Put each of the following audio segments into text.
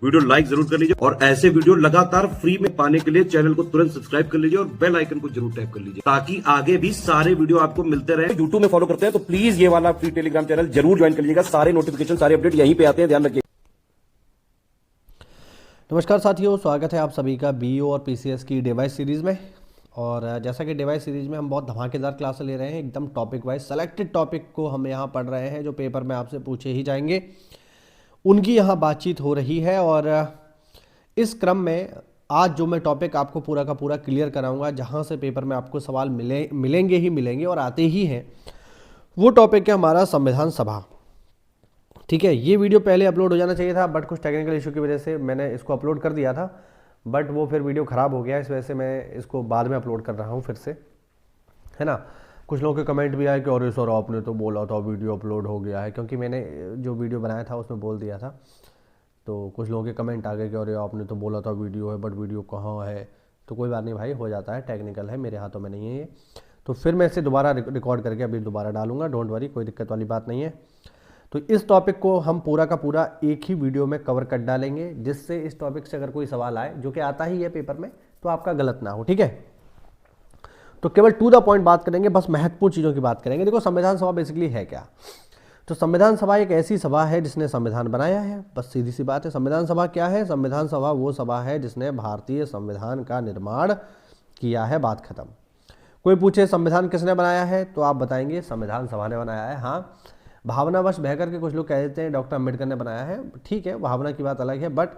Video like जरूर कर लीजिए और ऐसे वीडियो लगातार फ्री में पाने के लिए चैनल को तुरंत सब्सक्राइब कर लीजिए और बेल आइकन को जरूर टैप कर लीजिए ताकि आगे भी सारे वीडियो आपको मिलते रहे। यूट्यूब में फॉलो करते हैं तो प्लीज ये वाला फ्री टेलीग्राम चैनल जरूर ज्वाइन कर लीजिएगा। सारे नोटिफिकेशन सारे अपडेट यहीं पे आते हैं, ध्यान रखिए। नमस्कार साथियों, स्वागत है आप सभी का बीईओ और पीसीएस की डिवाइस सीरीज़ में। और जैसा कि डिवाइस सीरीज़ में हम बहुत धमाकेदार क्लास ले रहे हैं, एकदम टॉपिक वाइज सेलेक्टेड टॉपिक को हम यहाँ पढ़ रहे हैं जो पेपर में आपसे पूछे ही जाएंगे, उनकी यहाँ बातचीत हो रही है। और इस क्रम में आज जो मैं टॉपिक आपको पूरा का पूरा क्लियर कराऊंगा, जहाँ से पेपर में आपको सवाल मिलेंगे ही मिलेंगे और आते ही हैं, वो टॉपिक है हमारा संविधान सभा। ठीक है, ये वीडियो पहले अपलोड हो जाना चाहिए था, बट कुछ टेक्निकल इशू की वजह से मैंने इसको अपलोड कर दिया था, बट वो फिर वीडियो ख़राब हो गया, इस वजह से मैं इसको बाद में अपलोड कर रहा हूँ फिर से, है ना। कुछ लोगों के कमेंट भी आए कि अरे सर आपने तो बोला था वीडियो अपलोड हो गया है, क्योंकि मैंने जो वीडियो बनाया था उसमें बोल दिया था। तो कुछ लोगों के कमेंट आ गए कि अरे आपने तो बोला था वीडियो है, बट वीडियो कहाँ है। तो कोई बात नहीं भाई, हो जाता है, टेक्निकल है, मेरे हाथों में नहीं है ये। तो फिर मैं इसे दोबारा रिकॉर्ड करके अभी दोबारा डालूंगा, डोंट वरी, कोई दिक्कत वाली बात नहीं है। तो इस टॉपिक को हम पूरा का पूरा एक ही वीडियो में कवर कर डालेंगे, जिससे इस टॉपिक से अगर कोई सवाल आए, जो कि आता ही है पेपर में, तो आपका गलत ना हो। ठीक है, तो केवल टू द पॉइंट बात करेंगे, बस महत्वपूर्ण चीज़ों की बात करेंगे। देखो, संविधान सभा बेसिकली है क्या? तो संविधान सभा एक ऐसी सभा है जिसने संविधान बनाया है, बस सीधी सी बात है। संविधान सभा क्या है? संविधान सभा वो सभा है जिसने भारतीय संविधान का निर्माण किया है, बात खत्म। कोई पूछे संविधान किसने बनाया है, तो आप बताएंगे संविधान सभा ने बनाया है। हाँ, भावनावश बह करके कुछ लोग कह देते हैं डॉक्टर अम्बेडकर ने बनाया है, ठीक है, भावना की बात अलग है, बट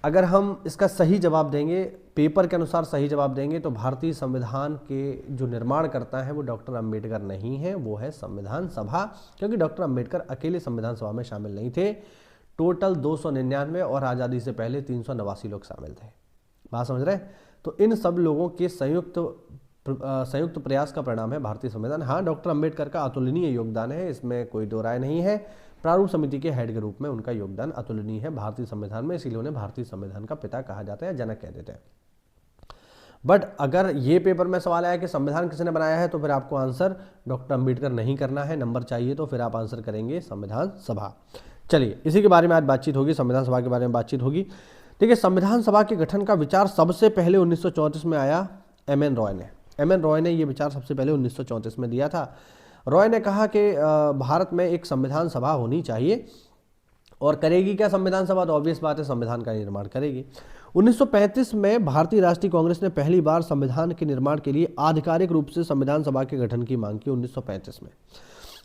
अगर हम इसका सही जवाब देंगे, पेपर के अनुसार सही जवाब देंगे, तो भारतीय संविधान के जो निर्माण करता है वो डॉक्टर अम्बेडकर नहीं है, वो है संविधान सभा। क्योंकि डॉक्टर अम्बेडकर अकेले संविधान सभा में शामिल नहीं थे, टोटल 299 और आज़ादी से पहले 389 लोग शामिल थे। बात समझ रहे हैं? तो इन सब लोगों के संयुक्त प्रयास का परिणाम है भारतीय संविधान। हाँ, डॉक्टर अम्बेडकर का अतुलनीय योगदान है, इसमें कोई दो राय नहीं है। प्रारूप समिति के हेड के रूप में उनका योगदान अतुलनीय है भारतीय संविधान में, इसीलिए उन्हें भारतीय संविधान का पिता कहा जाता है, जनक कह देते हैं। बट अगर ये पेपर में सवाल आया कि संविधान किसने बनाया है, तो फिर आपको आंसर डॉक्टर अम्बेडकर नहीं करना है, नंबर चाहिए तो फिर आप आंसर करेंगे संविधान सभा। चलिए, इसी के बारे में आज बातचीत होगी, संविधान सभा के बारे में बातचीत होगी। देखिए, संविधान सभा के गठन का विचार सबसे पहले 1934 में आया एम.एन. रॉय ने। एम.एन. रॉय ने ये विचार सबसे पहले 1934 में दिया था। रॉय ने कहा कि भारत में एक संविधान सभा होनी चाहिए, और करेगी क्या संविधान सभा? तो ऑब्वियस बात है, संविधान का निर्माण करेगी। 1935 में भारतीय राष्ट्रीय कांग्रेस ने पहली बार संविधान के निर्माण के लिए आधिकारिक रूप से संविधान सभा के गठन की मांग की 1935 में।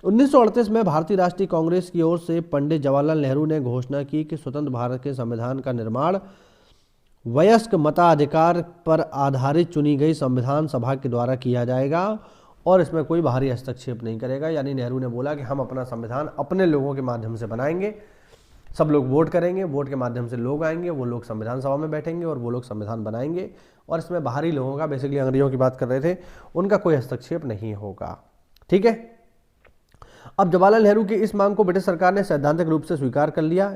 1938 में भारतीय राष्ट्रीय कांग्रेस की ओर से पंडित जवाहरलाल नेहरू ने घोषणा की कि स्वतंत्र भारत के संविधान का निर्माण वयस्क मताधिकार पर आधारित चुनी गई संविधान सभा के द्वारा किया जाएगा और इसमें कोई बाहरी हस्तक्षेप नहीं करेगा। यानी नेहरू ने बोला कि हम अपना संविधान अपने लोगों के माध्यम से बनाएंगे, सब लोग वोट करेंगे, वोट के माध्यम से लोग आएंगे, वो लोग संविधान सभा में बैठेंगे और वो लोग संविधान बनाएंगे, और इसमें बाहरी लोगों का, बेसिकली अंग्रेजों की बात कर रहे थे, उनका कोई हस्तक्षेप नहीं होगा। ठीक है, अब जवाहरलाल नेहरू की इस मांग को ब्रिटिश सरकार ने सैद्धांतिक रूप से स्वीकार कर लिया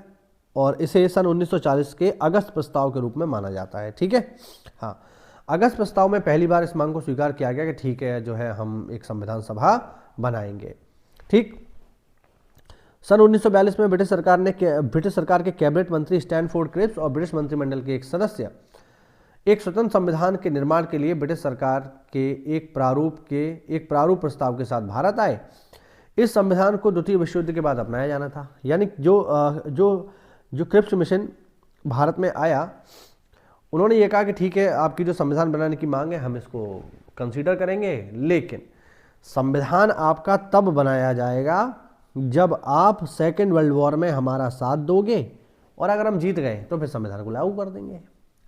और इसे सन 1940 के अगस्त प्रस्ताव के रूप में माना जाता है। ठीक है, हाँ, अगस्त प्रस्ताव में पहली बार इस मांग को स्वीकार किया गया कि ठीक है, जो है हम एक संविधान सभा बनाएंगे। ठीक, सन 1942 में ब्रिटिश सरकार के कैबिनेट मंत्री स्टैनफोर्ड क्रिप्स और ब्रिटिश मंत्रिमंडल के एक सदस्य एक स्वतंत्र संविधान के निर्माण के लिए ब्रिटिश सरकार के एक प्रारूप प्रस्ताव के साथ भारत आए। इस संविधान को द्वितीय विश्व युद्ध के बाद अपनाया जाना था। यानी जो क्रिप्स मिशन भारत में आया, उन्होंने ये कहा कि ठीक है, आपकी जो संविधान बनाने की मांग है हम इसको कंसीडर करेंगे, लेकिन संविधान आपका तब बनाया जाएगा जब आप सेकेंड वर्ल्ड वॉर में हमारा साथ दोगे, और अगर हम जीत गए तो फिर संविधान को लागू कर देंगे,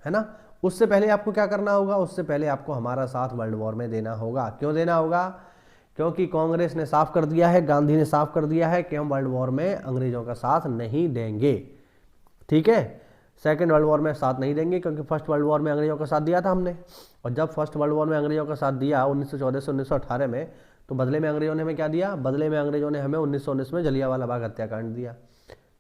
है ना। उससे पहले आपको क्या करना होगा? उससे पहले आपको हमारा साथ वर्ल्ड वॉर में देना होगा। क्यों देना होगा? क्योंकि कांग्रेस ने साफ कर दिया है, गांधी ने साफ कर दिया है कि हम वर्ल्ड वॉर में अंग्रेजों का साथ नहीं देंगे। ठीक है, सेकेंड वर्ल्ड वॉर में साथ नहीं देंगे, क्योंकि फर्स्ट वर्ल्ड वॉर में अंग्रेजों का साथ दिया था हमने, और जब फर्स्ट वर्ल्ड वॉर में अंग्रेजों का साथ दिया 1914 से 1918 में, तो बदले में अंग्रेजों ने हमें क्या दिया? बदले में अंग्रेजों ने हमें 1919 में जलियांवाला बाग हत्याकांड दिया।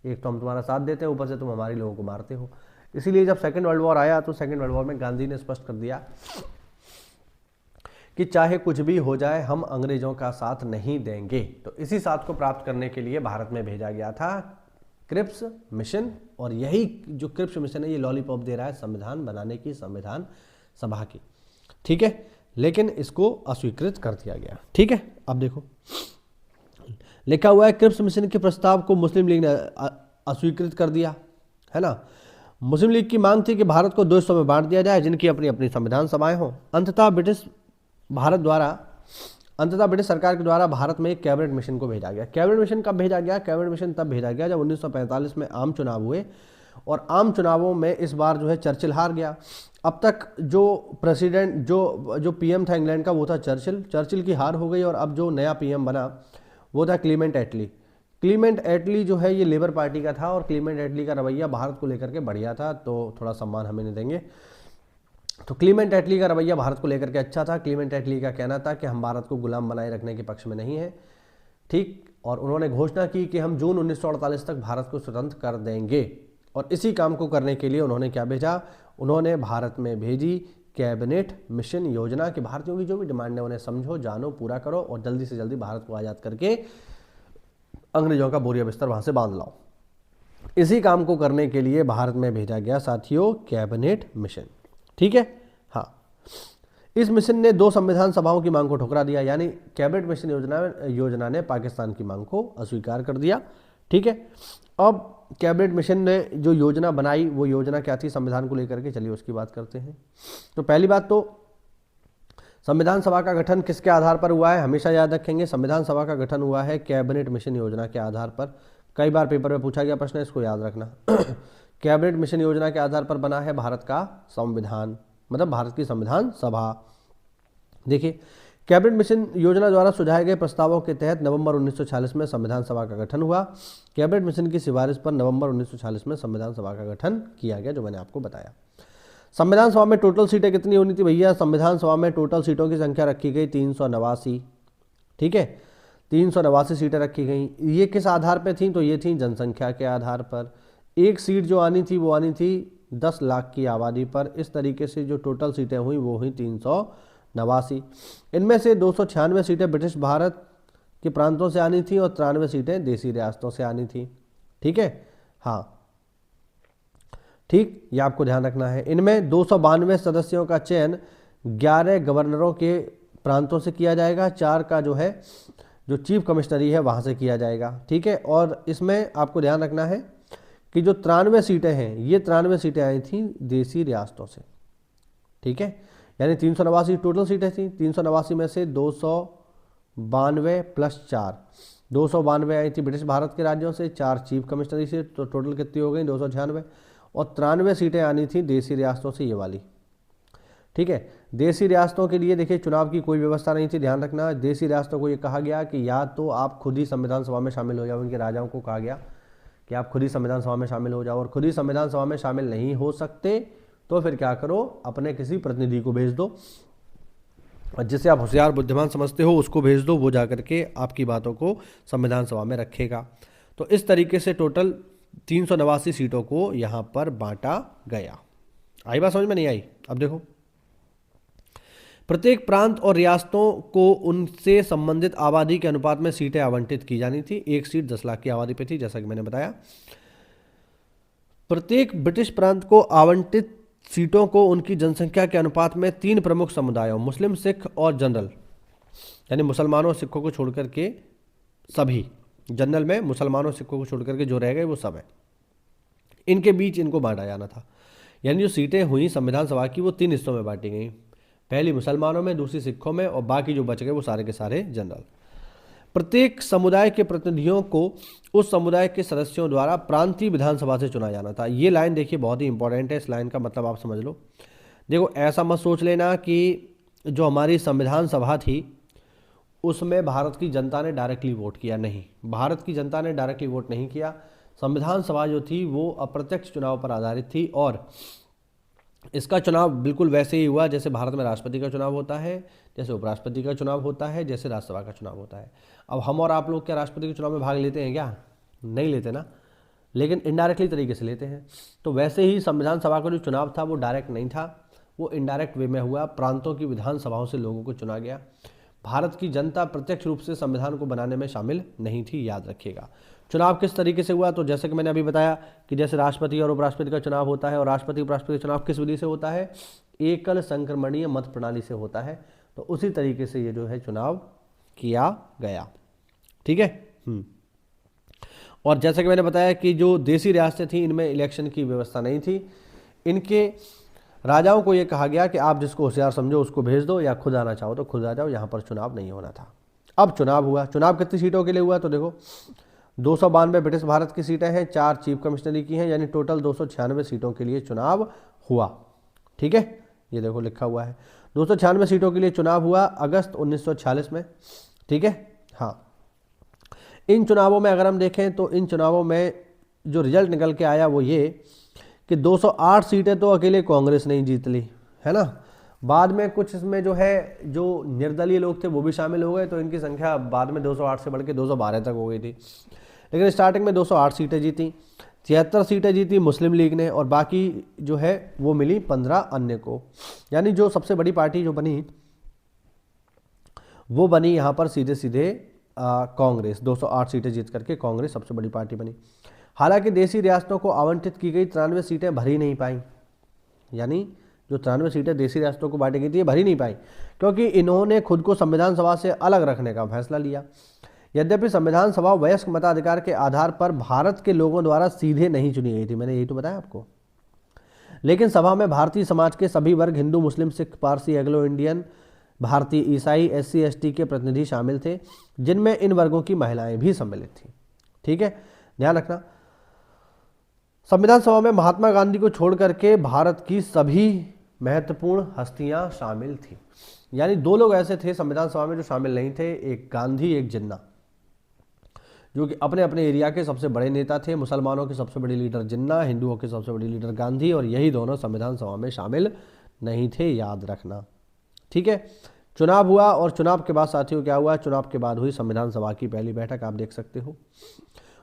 एक तो हम तुम्हारा साथ देते हैं, ऊपर से तुम हमारे लोगों को मारते हो। इसीलिए जब सेकेंड वर्ल्ड वॉर आया, तो सेकेंड वर्ल्ड वॉर में गांधी ने स्पष्ट कर दिया कि चाहे कुछ भी हो जाए, हम अंग्रेजों का साथ नहीं देंगे। तो इसी साथ को प्राप्त करने के लिए भारत में भेजा गया था क्रिप्स मिशन, और यही जो क्रिप्स मिशन है ये लॉलीपॉप दे रहा है संविधान बनाने की, संविधान सभा की, ठीक है, लेकिन इसको अस्वीकृत कर दिया गया। ठीक है, अब देखो लिखा हुआ है क्रिप्स मिशन के प्रस्ताव को मुस्लिम लीग ने अस्वीकृत कर दिया, है ना। मुस्लिम लीग की मांग थी कि भारत को 2 हिस्सों में बांट दिया जाए जिनकी अपनी अपनी संविधान सभाएं हों। अंततः ब्रिटिश सरकार के द्वारा भारत में एक कैबिनेट मिशन को भेजा गया। कैबिनेट मिशन कब भेजा गया? कैबिनेट मिशन तब भेजा गया जब 1945 में आम चुनाव हुए, और आम चुनावों में इस बार जो है चर्चिल हार गया। अब तक जो प्रेसिडेंट जो पीएम था इंग्लैंड का वो था चर्चिल की हार हो गई, और अब जो नया पीएम बना वो था क्लीमेंट एटली। क्लीमेंट एटली जो है ये लेबर पार्टी का था, और क्लीमेंट एटली का रवैया भारत को लेकर के बढ़िया था, तो थोड़ा सम्मान हमें नहीं देंगे। तो क्लीमेंट एटली का रवैया भारत को लेकर के अच्छा था। क्लीमेंट एटली का कहना था कि हम भारत को गुलाम बनाए रखने के पक्ष में नहीं है, ठीक, और उन्होंने घोषणा की कि हम जून 1948 तक भारत को स्वतंत्र कर देंगे। और इसी काम को करने के लिए उन्होंने क्या भेजा? उन्होंने भारत में भेजी कैबिनेट मिशन योजना कि भारतीयों की जो भी डिमांड है उन्हें समझो, जानो, पूरा करो और जल्दी से जल्दी भारत को आज़ाद करके अंग्रेजों का बोरिया बिस्तर वहाँ से बांध लाओ। इसी काम को करने के लिए भारत में भेजा गया साथियों कैबिनेट मिशन, ठीक है। हाँ, इस मिशन ने 2 संविधान सभाओं की मांग को ठुकरा दिया, यानी कैबिनेट मिशन योजना ने पाकिस्तान की मांग को अस्वीकार कर दिया, ठीक है। अब कैबिनेट मिशन ने जो योजना बनाई वो योजना क्या थी संविधान को लेकर के, चलिए उसकी बात करते हैं। तो पहली बात तो संविधान सभा का गठन किसके आधार पर हुआ है? हमेशा याद रखेंगे, संविधान सभा का गठन हुआ है कैबिनेट मिशन योजना के आधार पर। कई बार पेपर में पूछा गया प्रश्न है, इसको याद रखना। कैबिनेट मिशन योजना के आधार पर बना है भारत का संविधान, मतलब भारत की संविधान सभा। देखिए, कैबिनेट मिशन योजना द्वारा सुझाए गए प्रस्तावों के तहत नवंबर 1946 में संविधान सभा का गठन हुआ। कैबिनेट मिशन की सिफारिश पर नवंबर 1946 में संविधान सभा का गठन किया गया, जो मैंने आपको बताया। संविधान सभा में टोटल सीटें कितनी होनी थी भैया? संविधान सभा में टोटल सीटों की संख्या रखी गई 389, ठीक है, 389 सीटें रखी गई। ये किस आधार पर थी? तो ये थी जनसंख्या के आधार पर। एक सीट जो आनी थी वो आनी थी 10 लाख की आबादी पर। इस तरीके से जो टोटल सीटें हुई वो हुई 389। इनमें से 296 सीटें ब्रिटिश भारत के प्रांतों से आनी थी और 93 सीटें देसी रियासतों से आनी थी, ठीक है। हाँ, ठीक, ये आपको ध्यान रखना है। इनमें 292 सदस्यों का चयन 11 गवर्नरों के प्रांतों से किया जाएगा, 4 का जो है जो चीफ कमिश्नरी है वहाँ से किया जाएगा, ठीक है। और इसमें आपको ध्यान रखना है कि जो 93 सीटें हैं ये 93 सीटें आई थी देसी रियासतों से, ठीक है, यानी 389 टोटल सीटें थी। 389 में से 292 प्लस 4, 292 आई थी ब्रिटिश भारत के राज्यों से, 4 चीफ कमिश्नरी से, तो टोटल कितनी हो गई? 296। और 93 सीटें आनी थी देसी रियासतों से, ये वाली, ठीक है। देसी रियासतों के लिए देखिए चुनाव की कोई व्यवस्था नहीं थी, ध्यान रखना। देसी रियासतों को ये कहा गया कि या तो आप खुद ही संविधान सभा में शामिल हो जाओ, उनके राजाओं को कहा गया कि आप खुद ही संविधान सभा में शामिल हो जाओ, और खुद ही संविधान सभा में शामिल नहीं हो सकते तो फिर क्या करो, अपने किसी प्रतिनिधि को भेज दो, और जिसे आप होशियार बुद्धिमान समझते हो उसको भेज दो, वो जाकर के आपकी बातों को संविधान सभा में रखेगा। तो इस तरीके से टोटल 389 सीटों को यहाँ पर बांटा गया। आई बात समझ में? नहीं आई? अब देखो, प्रत्येक प्रांत और रियासतों को उनसे संबंधित आबादी के अनुपात में सीटें आवंटित की जानी थी। एक सीट 10 लाख की आबादी पे थी, जैसा कि मैंने बताया। प्रत्येक ब्रिटिश प्रांत को आवंटित सीटों को उनकी जनसंख्या के अनुपात में 3 प्रमुख समुदायों मुस्लिम, सिख और जनरल, यानी मुसलमानों और सिखों को छोड़कर के सभी, जनरल में मुसलमानों और सिखों को छोड़कर के जो रह गए वो सब है, इनके बीच इनको बांटा जाना था। यानी जो सीटें हुई संविधान सभा की वो 3 हिस्सों में बांटी गई, पहली मुसलमानों में, दूसरी सिखों में, और बाकी जो बच गए वो सारे के सारे जनरल। प्रत्येक समुदाय के प्रतिनिधियों को उस समुदाय के सदस्यों द्वारा प्रांतीय विधानसभा से चुना जाना था। ये लाइन देखिए बहुत ही इंपॉर्टेंट है, इस लाइन का मतलब आप समझ लो। देखो, ऐसा मत सोच लेना कि जो हमारी संविधान सभा थी उसमें भारत की जनता ने डायरेक्टली वोट किया, नहीं, भारत की जनता ने डायरेक्टली वोट नहीं किया। संविधान सभा जो थी वो अप्रत्यक्ष चुनाव पर आधारित थी, और इसका चुनाव बिल्कुल वैसे ही हुआ जैसे भारत में राष्ट्रपति का चुनाव होता है, जैसे उपराष्ट्रपति का चुनाव होता है, जैसे राज्यसभा का चुनाव होता है। अब हम और आप लोग क्या राष्ट्रपति के चुनाव में भाग लेते हैं क्या? नहीं लेते ना, लेकिन इनडायरेक्टली तरीके से लेते हैं। तो वैसे ही संविधान सभा का जो चुनाव था वो डायरेक्ट नहीं था, वो इनडायरेक्ट वे में हुआ। प्रांतों की विधानसभाओं से लोगों को चुना गया। भारत की जनता प्रत्यक्ष रूप से संविधान को बनाने में शामिल नहीं थी, याद रखिएगा। चुनाव किस तरीके से हुआ, तो जैसे कि मैंने अभी बताया कि जैसे राष्ट्रपति और उपराष्ट्रपति का चुनाव होता है, और राष्ट्रपति उपराष्ट्रपति का चुनाव किस विधि से होता है, एकल संक्रमणीय मत प्रणाली से होता है। तो उसी तरीके से ये जो है चुनाव किया गया। ठीक है। और जैसा कि मैंने बताया कि जो देसी रियासतें थी इनमें इलेक्शन की व्यवस्था नहीं थी। इनके राजाओं को ये कहा गया कि आप जिसको होशियार समझो उसको भेज दो, या खुद आना चाहो तो खुद आ जाओ, यहाँ पर चुनाव नहीं होना था। अब चुनाव हुआ। चुनाव कितनी सीटों के लिए हुआ, तो देखो 292 ब्रिटिश भारत की सीटें हैं, 4 चीफ कमिश्नरी की हैं, यानी टोटल 296 सीटों के लिए चुनाव हुआ। ठीक है, ये देखो लिखा हुआ है 296 सीटों के लिए चुनाव हुआ अगस्त 1946 में। ठीक है। हाँ, इन चुनावों में अगर हम देखें तो इन चुनावों में जो रिजल्ट निकल के आया वो ये कि 208 सीटें तो अकेले कांग्रेस ने ही जीत ली, है ना। बाद में कुछ इसमें जो है जो निर्दलीय लोग थे वो भी शामिल हो गए, तो इनकी संख्या बाद में 208 से बढ़ के 212 तक हो गई थी। लेकिन स्टार्टिंग में 208 सीटें जीती, 73 सीटें जीती मुस्लिम लीग ने, और बाकी जो है वो मिली 15 अन्य को। यानी जो सबसे बड़ी पार्टी जो बनी वो बनी यहाँ पर सीधे सीधे कांग्रेस। 208 सीटें जीत करके कांग्रेस सबसे बड़ी पार्टी बनी। हालांकि देसी रियासतों को आवंटित की गई 93 सीटें भरी नहीं पाई, यानी जो 93 सीटें देसी रियासतों को बांटी गई थी ये भरी नहीं पाई, क्योंकि इन्होंने खुद को संविधान सभा से अलग रखने का फैसला लिया। यद्यपि संविधान सभा वयस्क मताधिकार के आधार पर भारत के लोगों द्वारा सीधे नहीं चुनी गई थी, मैंने यही तो बताया आपको, लेकिन सभा में भारतीय समाज के सभी वर्ग, हिंदू, मुस्लिम, सिख, पारसी, एग्लो इंडियन, भारतीय, ईसाई, SC ST के प्रतिनिधि शामिल थे, जिनमें इन वर्गों की महिलाएं भी सम्मिलित थी। ठीक है, ध्यान रखना। संविधान सभा में महात्मा गांधी को छोड़ करके भारत की सभी महत्वपूर्ण हस्तियां शामिल थी। यानी 2 लोग ऐसे थे संविधान सभा में जो शामिल नहीं थे, एक गांधी, एक जिन्ना, जो कि अपने अपने एरिया के सबसे बड़े नेता थे। मुसलमानों के सबसे बड़े लीडर जिन्ना, हिंदुओं के सबसे बड़े लीडर गांधी, और यही दोनों संविधान सभा में शामिल नहीं थे, याद रखना। ठीक है, चुनाव हुआ, और चुनाव के बाद साथियों क्या हुआ, चुनाव के बाद हुई संविधान सभा की पहली बैठक, आप देख सकते हो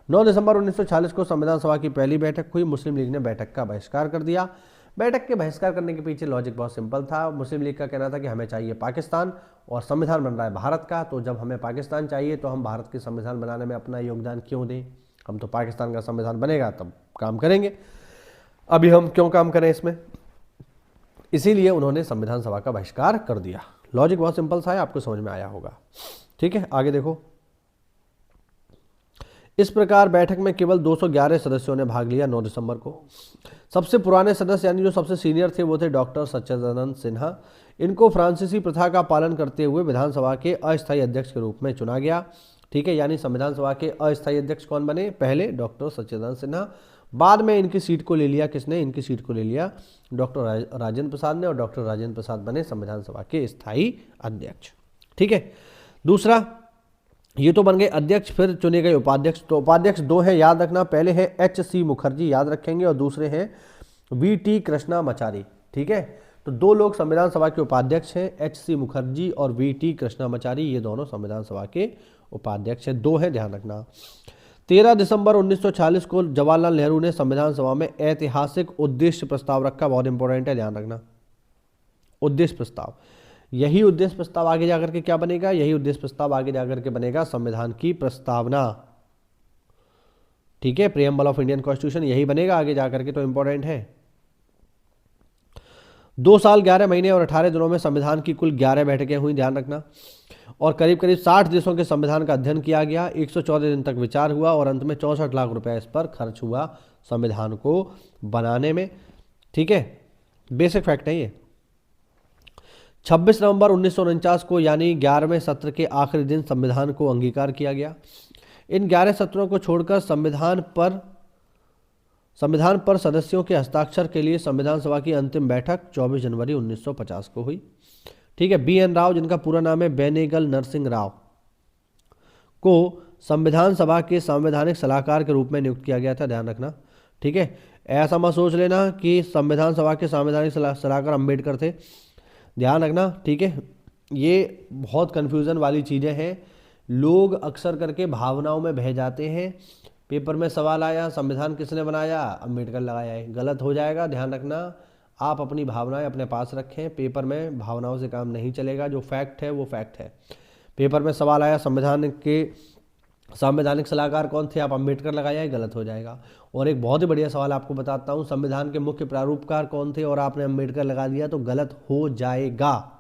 9 दिसंबर 1940 को संविधान सभा की पहली बैठक हुई। मुस्लिम लीग ने बैठक का बहिष्कार कर दिया। बैठक के बहिष्कार करने के पीछे लॉजिक बहुत सिंपल था। मुस्लिम लीग का कहना था कि हमें चाहिए पाकिस्तान और संविधान बन रहा है भारत का, तो जब हमें पाकिस्तान चाहिए तो हम भारत के संविधान बनाने में अपना योगदान क्यों दें, हम तो पाकिस्तान का संविधान बनेगा तब काम करेंगे, अभी हम क्यों काम करें इसमें। इसीलिए उन्होंने संविधान सभा का बहिष्कार कर दिया। लॉजिक बहुत सिंपल सा है, आपको समझ में आया होगा। ठीक है, आगे देखो। इस प्रकार बैठक में केवल 211 सदस्यों ने भाग लिया 9 दिसंबर को। सबसे पुराने सदस्य यानी जो सबसे सीनियर थे वो थे डॉक्टर सच्चिदानंद सिन्हा। इनको फ्रांसीसी प्रथा का पालन करते हुए विधानसभा के अस्थायी अध्यक्ष के रूप में चुना गया। ठीक है, यानी संविधान सभा के अस्थायी अध्यक्ष कौन बने, पहले डॉक्टर सच्चिदानंद सिन्हा, बाद में इनकी सीट को ले लिया किसने, इनकी सीट को ले लिया डॉक्टर राजेंद्र प्रसाद ने, और डॉक्टर राजेंद्र प्रसाद बने संविधान सभा के स्थायी अध्यक्ष। ठीक है, दूसरा ये तो बन गए अध्यक्ष, फिर चुने गए उपाध्यक्ष। तो उपाध्यक्ष 2 हैं, याद रखना, पहले हैं HC मुखर्जी, याद रखेंगे, और दूसरे हैं VT कृष्णामाचारी। ठीक है, तो 2 लोग संविधान सभा के उपाध्यक्ष हैं, HC मुखर्जी और VT कृष्णामाचारी, ये दोनों संविधान सभा के उपाध्यक्ष हैं, 2 हैं, ध्यान रखना। 13 दिसंबर 1940 को जवाहरलाल नेहरू ने संविधान सभा में ऐतिहासिक उद्देश्य प्रस्ताव रखा, बहुत इंपॉर्टेंट है, ध्यान रखना, उद्देश्य प्रस्ताव। यही उद्देश्य प्रस्ताव आगे जाकर के क्या बनेगा, यही उद्देश्य प्रस्ताव आगे जाकर के बनेगा संविधान की प्रस्तावना। ठीक है, प्रीएम्बल ऑफ इंडियन कॉन्स्टिट्यूशन यही बनेगा आगे जाकर के, तो इंपॉर्टेंट है। 2 साल 11 महीने और 18 दिनों में संविधान की कुल 11 बैठकें हुई, ध्यान रखना, और करीब करीब 60 देशों के संविधान का अध्ययन किया गया। 114 दिन तक विचार हुआ और अंत में 64 लाख रुपए इस पर खर्च हुआ संविधान को बनाने में। ठीक है, बेसिक फैक्ट है ये। 26 नवंबर 1949 को यानी 11वें सत्र के आखिरी दिन संविधान को अंगीकार किया गया। इन 11 सत्रों को छोड़कर संविधान पर सदस्यों के हस्ताक्षर के लिए संविधान सभा की अंतिम बैठक 24 जनवरी 1950 को हुई। ठीक है, BN राव, जिनका पूरा नाम है बेनेगल नरसिंह राव, को संविधान सभा के संवैधानिक सलाहकार के रूप में नियुक्त किया गया था, ध्यान रखना। ठीक है, ऐसा मत सोच लेना कि संविधान सभा के संवैधानिक सलाहकार अम्बेडकर थे, ध्यान रखना। ठीक है, ये बहुत कन्फ्यूज़न वाली चीज़ें हैं, लोग अक्सर करके भावनाओं में बह जाते हैं। पेपर में सवाल आया संविधान किसने बनाया, अम्बेडकर लगाया है, गलत हो जाएगा, ध्यान रखना। आप अपनी भावनाएं अपने पास रखें, पेपर में भावनाओं से काम नहीं चलेगा, जो फैक्ट है वो फैक्ट है। पेपर में सवाल आया संविधान के संवैधानिक सलाहकार कौन थे? आप अम्बेडकर लगाया, ये गलत हो जाएगा। और एक बहुत ही बढ़िया सवाल आपको बताता हूँ, संविधान के मुख्य प्रारूपकार कौन थे? और आपने अम्बेडकर लगा दिया तो गलत हो जाएगा,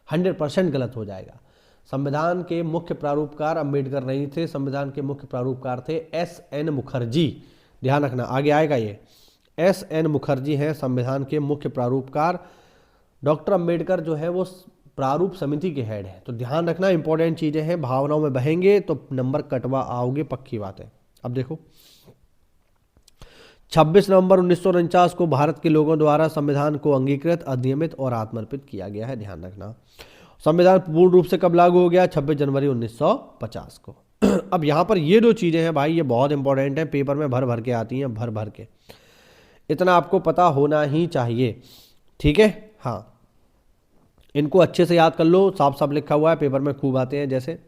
100% गलत हो जाएगा। संविधान के मुख्य प्रारूपकार अम्बेडकर नहीं थे, संविधान के मुख्य प्रारूपकार थे एस.एन. मुखर्जी। ध्यान रखना, आगे आएगा ये, एस.एन. मुखर्जी हैं संविधान के मुख्य प्रारूपकार। डॉक्टर अम्बेडकर जो है वो प्रारूप समिति के हेड है। तो ध्यान रखना, इंपॉर्टेंट चीजें हैं, भावनाओं में बहेंगे तो नंबर कटवा आओगे, पक्की बात है। अब देखो, 26 नवंबर 1949 को भारत के लोगों द्वारा संविधान को अंगीकृत, अधिनियमित और आत्मर्पित किया गया है। ध्यान रखना, संविधान पूर्ण रूप से कब लागू हो गया? 26 जनवरी 1950 को। अब यहाँ पर ये दो चीजें हैं भाई, ये बहुत इंपॉर्टेंट है, पेपर में भर भर के आती हैं, भर भर के, इतना आपको पता होना ही चाहिए, ठीक है। हाँ, इनको अच्छे से याद कर लो, साफ साफ लिखा हुआ है, पेपर में खूब आते हैं। जैसे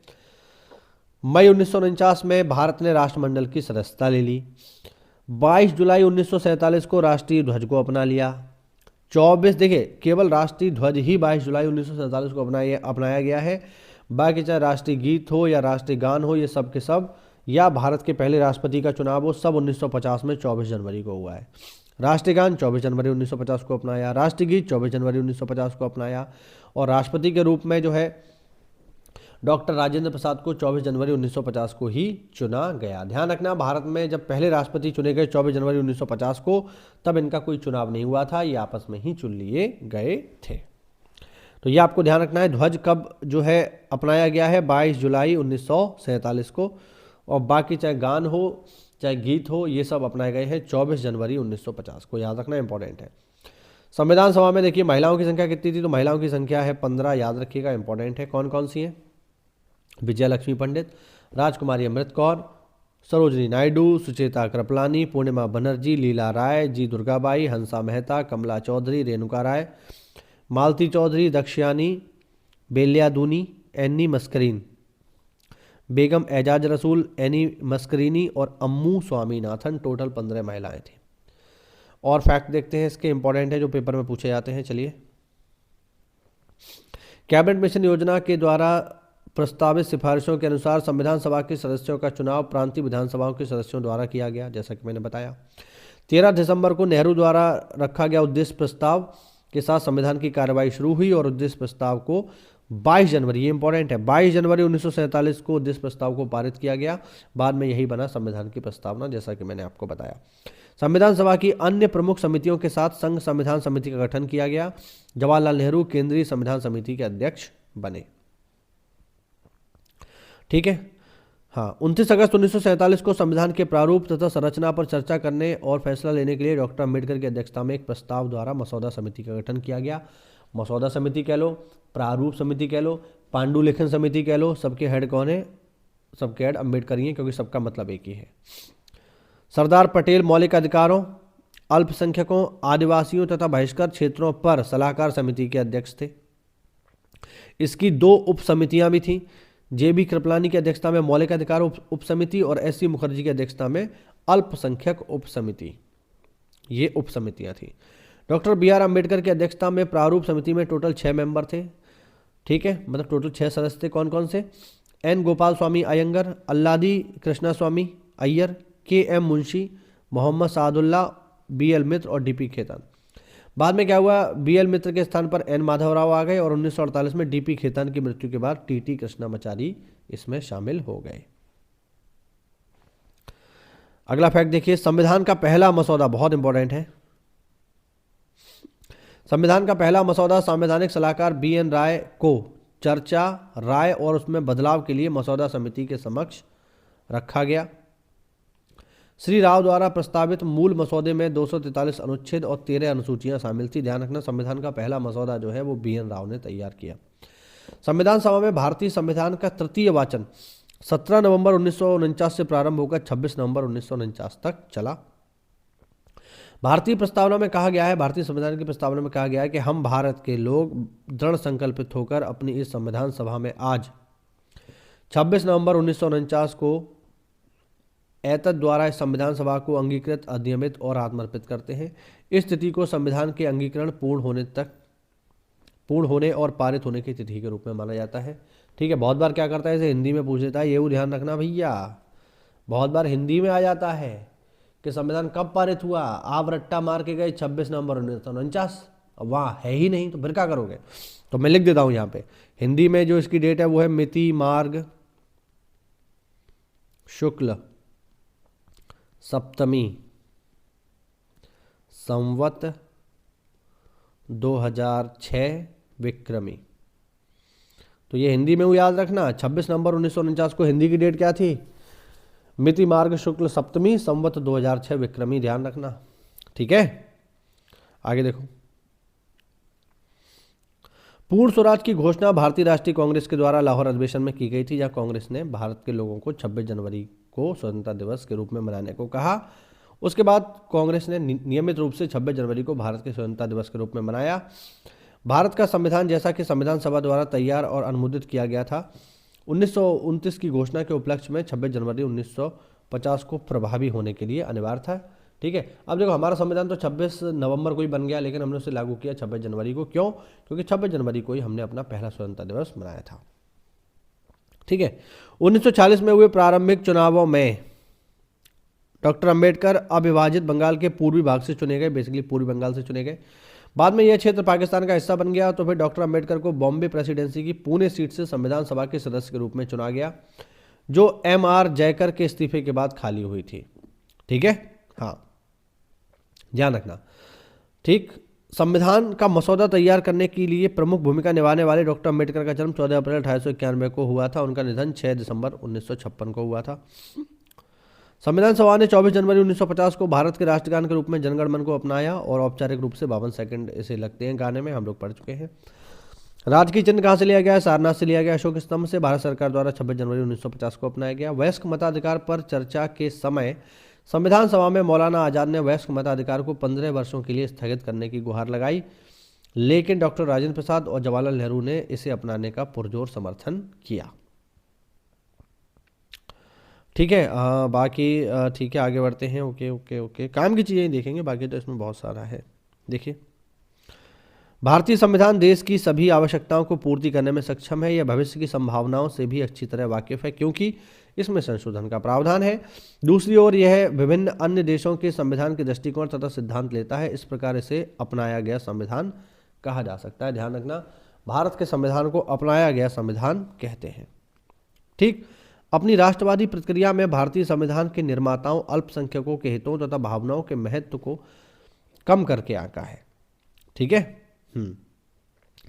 मई 1949 में भारत ने राष्ट्रमंडल की सदस्यता ले ली। 22 जुलाई 1947 को राष्ट्रीय ध्वज को अपना लिया। 24, देखिए केवल राष्ट्रीय ध्वज ही 22 जुलाई 1947 को अपनाया गया है, बाकी चाहे राष्ट्रीय गीत हो या राष्ट्रीय गान हो, ये सब के सब, या भारत के पहले राष्ट्रपति का चुनाव हो, सब 1950 में 24 जनवरी को हुआ है। राष्ट्रीय गान 24 जनवरी 1950 को अपनाया, राष्ट्रीय गीत 24 जनवरी 1950 को अपनाया, और राष्ट्रपति के रूप में जो है डॉक्टर राजेंद्र प्रसाद को 24 जनवरी 1950 को ही चुना गया। ध्यान रखना, भारत में जब पहले राष्ट्रपति चुने गए 24 जनवरी 1950 को, तब इनका कोई चुनाव नहीं हुआ था, ये आपस में ही चुन लिए गए थे। तो ये आपको ध्यान रखना है। ध्वज कब जो है अपनाया गया है? 22 जुलाई 1947 को, और बाकी चाहे गान हो चाहे गीत हो, ये सब अपनाए गए हैं 24 जनवरी 1950 को। याद रखना, इंपॉर्टेंट है। संविधान सभा में देखिए महिलाओं की संख्या कितनी थी? तो महिलाओं की संख्या है 15, याद रखिएगा, इंपॉर्टेंट है। कौन कौन सी हैं? विजया लक्ष्मी पंडित, राजकुमारी अमृत कौर, सरोजनी नायडू, सुचेता कृपलानी, पूर्णिमा बनर्जी, लीला राय, जी दुर्गाबाई, हंसा मेहता, कमला चौधरी, रेणुका राय, मालती चौधरी, दक्षयानी बेलियादूनी, एनी मस्करीन, बेगम एजाज रसूल, एनी मस्करीनी और अम्मू स्वामीनाथन। टोटल 15 महिलाएं थी। और फैक्ट देखते हैं इसके, इंपॉर्टेंट है, जो पेपर में पूछे जाते हैं। चलिए, कैबिनेट मिशन योजना के द्वारा प्रस्तावित सिफारिशों के अनुसार संविधान सभा के सदस्यों का चुनाव प्रांतीय विधानसभाओं के सदस्यों द्वारा किया गया, जैसा कि मैंने बताया। 13 दिसंबर को नेहरू द्वारा रखा गया उद्देश्य प्रस्ताव के साथ संविधान की कार्रवाई शुरू हुई, और उद्देश्य प्रस्ताव को 22 जनवरी, ये इंपॉर्टेंट है, 22 जनवरी 1947 को उद्देश्य प्रस्ताव को पारित किया गया। बाद में यही बना संविधान की प्रस्तावना, जैसा कि मैंने आपको बताया। संविधान सभा की अन्य प्रमुख समितियों के साथ संघ संविधान समिति का गठन किया गया। जवाहरलाल नेहरू केंद्रीय संविधान समिति के अध्यक्ष बने, ठीक है। हाँ, 29 अगस्त 1947 को संविधान के प्रारूप तथा संरचना पर चर्चा करने और फैसला लेने के लिए डॉक्टर अम्बेडकर की अध्यक्षता में एक प्रस्ताव द्वारा मसौदा समिति का गठन किया गया। मसौदा समिति कह लो, प्रारूप समिति कह लो, पांडुलिखन समिति कह लो, सबके हेड कौन है? सबके हेड अम्बेडकर ही हैं, क्योंकि सबका मतलब एक ही है। सरदार पटेल मौलिक अधिकारों, अल्पसंख्यकों, आदिवासियों तथा बहिष्कृत क्षेत्रों पर सलाहकार समिति के अध्यक्ष थे। इसकी 2 उप समितियां भी थीं। जे.बी. कृपलानी की अध्यक्षता में मौलिक अधिकार उप समिति और एस.सी. मुखर्जी की अध्यक्षता में अल्पसंख्यक उप समिति, ये उप समितियां थी। Doctor B R. अम्बेडकर की अध्यक्षता में प्रारूप समिति में टोटल 6 मेंबर थे, ठीक है, मतलब टोटल 6 सदस्य थे। कौन कौन से? एन गोपाल स्वामी अयंगर, अल्लादी कृष्णा स्वामी अय्यर, के.एम. मुंशी, मोहम्मद सादुल्ला, बी.एल. मित्र और डी.पी. खेतान। बाद में क्या हुआ? बी.एल. मित्र के स्थान पर एन माधवराव आ गए, और 1948 में डी.पी. खेतान की मृत्यु के बाद टी.टी. कृष्णामाचारी इसमें शामिल हो गए। अगला फैक्ट देखिए, संविधान का पहला मसौदा, बहुत इंपॉर्टेंट है। संविधान का पहला मसौदा संवैधानिक सलाहकार बी.एन. राय को चर्चा, राय और उसमें बदलाव के लिए मसौदा समिति के समक्ष रखा गया। श्री राव द्वारा प्रस्तावित मूल मसौदे में 243 अनुच्छेद और 13 अनुसूचियां शामिल थी। ध्यान रखना, संविधान का पहला मसौदा जो है वो बी.एन. राव ने तैयार किया। संविधान सभा में भारतीय संविधान का तृतीय वाचन 17 नवंबर 1949 से प्रारंभ होकर 26 नवंबर 1949 तक चला। भारतीय प्रस्तावना में कहा गया है, भारतीय संविधान की प्रस्तावना में कहा गया है कि हम भारत के लोग दृढ़ संकल्पित होकर अपनी इस संविधान सभा में आज 26 नवंबर 1949 को एतद द्वारा इस संविधान सभा को अंगीकृत, अधिनियमित और आत्मर्पित करते हैं। इस तिथि को संविधान के अंगीकरण पूर्ण होने और पारित होने की तिथि के रूप में माना जाता है, ठीक है। बहुत बार क्या करता है, इसे हिंदी में पूछ लेता है, ये ध्यान रखना भैया, बहुत बार हिंदी में आ जाता है कि संविधान कब पारित हुआ, आप रट्टा मार के गए 26 नवंबर 1949, अब वहाँ है ही नहीं तो फिर क्या करोगे। तो मैं लिख देता हूँ यहाँ पे, हिंदी में जो इसकी डेट है वो है मिति मार्ग शुक्ल सप्तमी संवत 2006 विक्रमी। तो ये हिंदी में वो याद रखना, 26 नवंबर 1949 को हिंदी की डेट क्या थी, मिति मार्ग शुक्ल सप्तमी संवत 2006 विक्रमी, ध्यान रखना। ठीक है, आगे देखो। पूर्ण स्वराज की घोषणा भारतीय राष्ट्रीय कांग्रेस के द्वारा लाहौर अधिवेशन में की गई थी, जहां कांग्रेस ने भारत के लोगों को 26 जनवरी को स्वतंत्रता दिवस के रूप में मनाने को कहा। उसके बाद कांग्रेस ने नियमित रूप से 26 जनवरी को भारत के स्वतंत्रता दिवस के रूप में मनाया। भारत का संविधान, जैसा कि संविधान सभा द्वारा तैयार और अनुमोदित किया गया था, 1929 की घोषणा के उपलक्ष्य में 26 जनवरी 1950 को प्रभावी होने के लिए अनिवार्य था। ठीक है, अब देखो हमारा संविधान तो 26 नवंबर को ही बन गया, लेकिन हमने उसे लागू किया 26 जनवरी को। क्यों? क्योंकि 26 जनवरी को ही हमने अपना पहला स्वतंत्रता दिवस मनाया था। ठीक है, 1940 में हुए प्रारंभिक चुनावों में डॉक्टर अंबेडकर अविभाजित बंगाल के पूर्वी भाग से चुने गए, बेसिकली पूर्वी बंगाल से चुने गए। बाद में यह क्षेत्र पाकिस्तान का हिस्सा बन गया, तो फिर डॉक्टर अंबेडकर को बॉम्बे प्रेसिडेंसी की पुणे सीट से संविधान सभा के सदस्य के रूप में चुना गया, जो M.R. जयकर के इस्तीफे के बाद खाली हुई थी। ठीक है, हाँ ध्यान रखना। ठीक, संविधान का मसौदा तैयार करने के लिए प्रमुख भूमिका निभाने वाले डॉक्टर अंबेडकर का जन्म 14 अप्रैल 1891 को हुआ था। उनका निधन 6 दिसंबर 1956 को हुआ था। संविधान सभा ने 24 जनवरी 1950 को भारत के राष्ट्रगान के रूप में जनगण मन को अपनाया और औपचारिक रूप से 52 सेकंड इसे लगते हैं गाने में, हम लोग पढ़ चुके हैं। राजकीय चिन्ह कहाँ से लिया गया है? सारनाथ से लिया गया, अशोक स्तंभ से। भारत सरकार द्वारा 26 जनवरी 1950 को अपनाया गया। वयस्क मताधिकार पर चर्चा के समय संविधान सभा में मौलाना आजाद ने वयस्क मताधिकार को 15 वर्षों के लिए स्थगित करने की गुहार लगाई, लेकिन डॉक्टर राजेंद्र प्रसाद और जवाहरलाल नेहरू ने इसे अपनाने का पुरजोर समर्थन किया। ठीक है, बाकी ठीक है, आगे बढ़ते हैं। ओके ओके ओके, काम की चीज़ें देखेंगे, बाकी तो इसमें बहुत सारा है। देखिए, भारतीय संविधान देश की सभी आवश्यकताओं को पूर्ति करने में सक्षम है। यह भविष्य की संभावनाओं से भी अच्छी तरह वाकिफ है, क्योंकि इसमें संशोधन का प्रावधान है। दूसरी ओर यह विभिन्न अन्य देशों के संविधान के दृष्टिकोण तथा सिद्धांत लेता है। इस प्रकार इसे अपनाया गया संविधान कहा जा सकता है। ध्यान रखना, भारत के संविधान को अपनाया गया संविधान कहते हैं। ठीक, अपनी राष्ट्रवादी प्रक्रिया में भारतीय संविधान के निर्माताओं अल्पसंख्यकों के हितों तथा भावनाओं के महत्व को कम करके आंका है। ठीक है,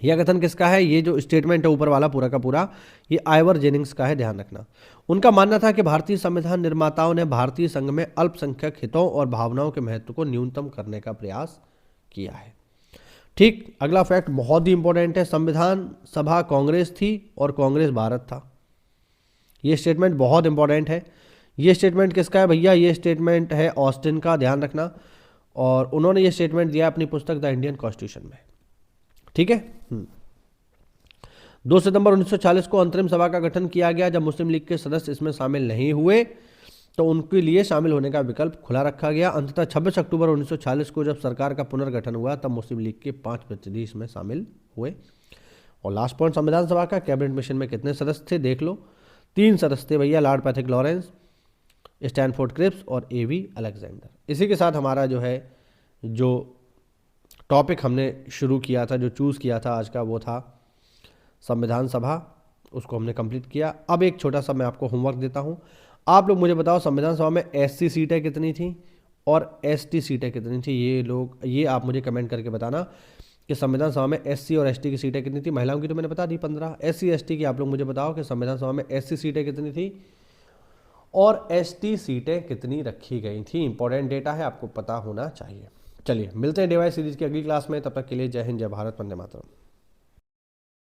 यह कथन किसका है? ये जो स्टेटमेंट है ऊपर वाला पूरा का पूरा, ये आइवर जेनिंग्स का है, ध्यान रखना। उनका मानना था कि भारतीय संविधान निर्माताओं ने भारतीय संघ में अल्पसंख्यक हितों और भावनाओं के महत्व को न्यूनतम करने का प्रयास किया है। ठीक, अगला फैक्ट बहुत ही इंपॉर्टेंट है। संविधान सभा कांग्रेस थी और कांग्रेस भारत था। ये स्टेटमेंट बहुत इंपॉर्टेंट है। ये स्टेटमेंट किसका है भैया? ये स्टेटमेंट है ऑस्टिन का, ध्यान रखना। और उन्होंने ये स्टेटमेंट दिया अपनी पुस्तक द इंडियन कॉन्स्टिट्यूशन में। ठीक है, 2 सितंबर 1940 को अंतरिम सभा का गठन किया गया। जब मुस्लिम लीग के सदस्य इसमें शामिल नहीं हुए तो उनके लिए शामिल होने का विकल्प खुला रखा गया। अंततः 26 अक्टूबर 1940 को जब सरकार का पुनर्गठन हुआ तब मुस्लिम लीग के 5 प्रतिनिधि इसमें शामिल हुए। और लास्ट पॉइंट संविधान सभा का, कैबिनेट मिशन में कितने सदस्य थे देख लो, 3 सदस्य थे भैया, Lord Pethick Lawrence, Stanford Cripps और A.V. अलेक्जेंडर। इसी के साथ हमारा जो टॉपिक हमने शुरू किया था, जो चूज़ किया था आज का, वो था संविधान सभा। उसको हमने कंप्लीट किया। अब एक छोटा सा मैं आपको होमवर्क देता हूँ। आप लोग मुझे बताओ संविधान सभा में SC सीटें कितनी थी और ST सीटें कितनी थी। ये आप मुझे कमेंट करके बताना कि संविधान सभा में SC और ST की सीटें कितनी थी। महिलाओं की तो मैंने बता दी 15। SC ST की आप लोग मुझे बताओ कि संविधान सभा में SC सीटें कितनी थी और ST सीटें कितनी रखी गई थी। इंपॉर्टेंट डेटा है, आपको पता होना चाहिए। चलिए मिलते हैं डिवाइस सीरीज की अगली क्लास में। तब तक के लिए जय हिंद, जय भारत, वंदे मातरम।